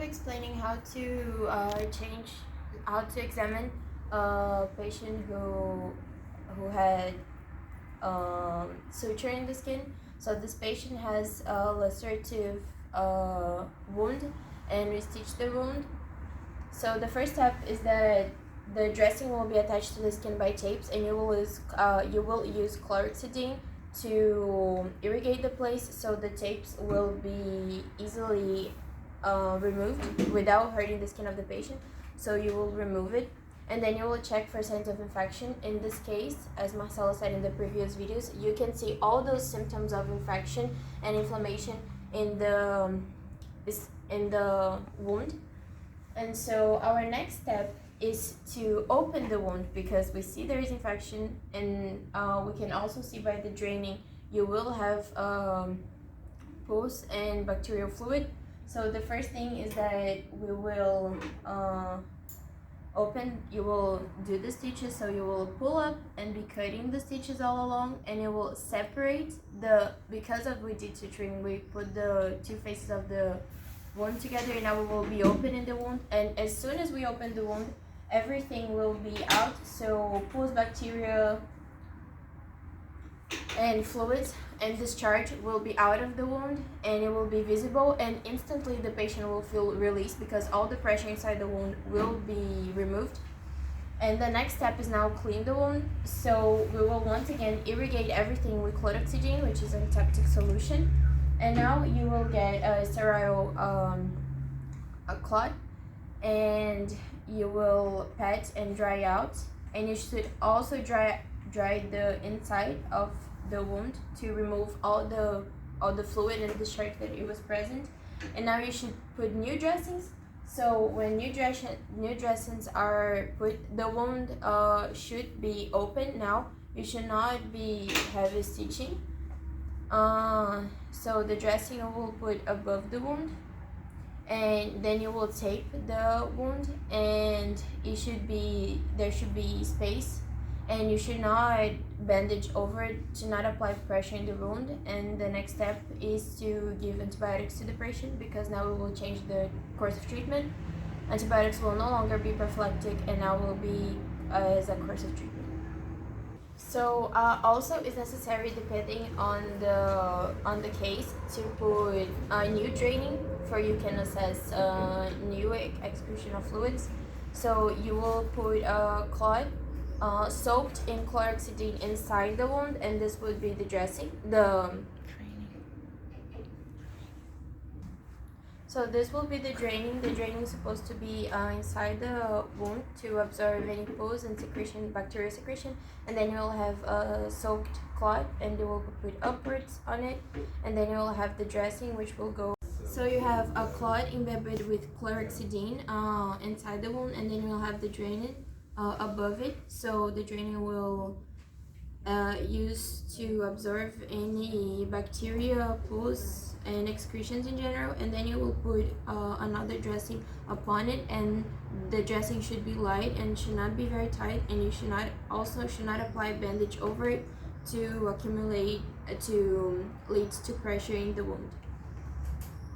explaining how to examine a patient who had suture in the skin. So this patient has a lacerative wound, and we stitch the wound. So the first step is that the dressing will be attached to the skin by tapes, and you will use chlorhexidine to irrigate the place, so the tapes will be easily removed without hurting the skin of the patient. So you will remove it, and then you will check for signs of infection. In this case, as Marcelo said in the previous videos, you can see all those symptoms of infection and inflammation in the wound. And so our next step is to open the wound, because we see there is infection, and we can also see by the draining you will have pus and bacterial fluid. So the first thing is that we will you will do the stitches, so you will pull up and be cutting the stitches all along, and you will separate because we did suturing, we put the two faces of the wound together, and now we will be opening the wound, and as soon as we open the wound, everything will be out. So pus, bacteria, and fluids and discharge will be out of the wound, and it will be visible, and instantly the patient will feel released because all the pressure inside the wound will be removed. And the next step is now clean the wound. So we will once again irrigate everything with chlorhexidine, which is an antiseptic solution, and now you will get a sterile clot, and you will pat and dry out, and you should also dry the inside of the wound to remove all the fluid and discharge that it was present. And now you should put new dressings. So when new dressings are put, the wound should be open. Now you should not be heavy stitching. So the dressing you will put above the wound, and then you will tape the wound, and there should be space, and you should not bandage over it to not apply pressure in the wound. And the next step is to give antibiotics to the patient, because now we will change the course of treatment. Antibiotics will no longer be prophylactic, and now will be as a course of treatment. So also it's necessary, depending on the case, to put new draining, for you can assess new excretion of fluids. So you will put a cloth soaked in chlorhexidine inside the wound, and this would be the dressing. So this will be the draining. The draining is supposed to be inside the wound to absorb any pus and secretion, bacterial secretion, and then you will have a soaked cloth, and you will put upwards on it, and then you will have the dressing, which will go. So you have a cloth embedded with chlorhexidine inside the wound, and then you will have the draining above it. So the draining will use to absorb any bacteria, pus, and excretions in general, and then you will put another dressing upon it, and the dressing should be light and should not be very tight, and you should not apply bandage over it to lead to pressure in the wound.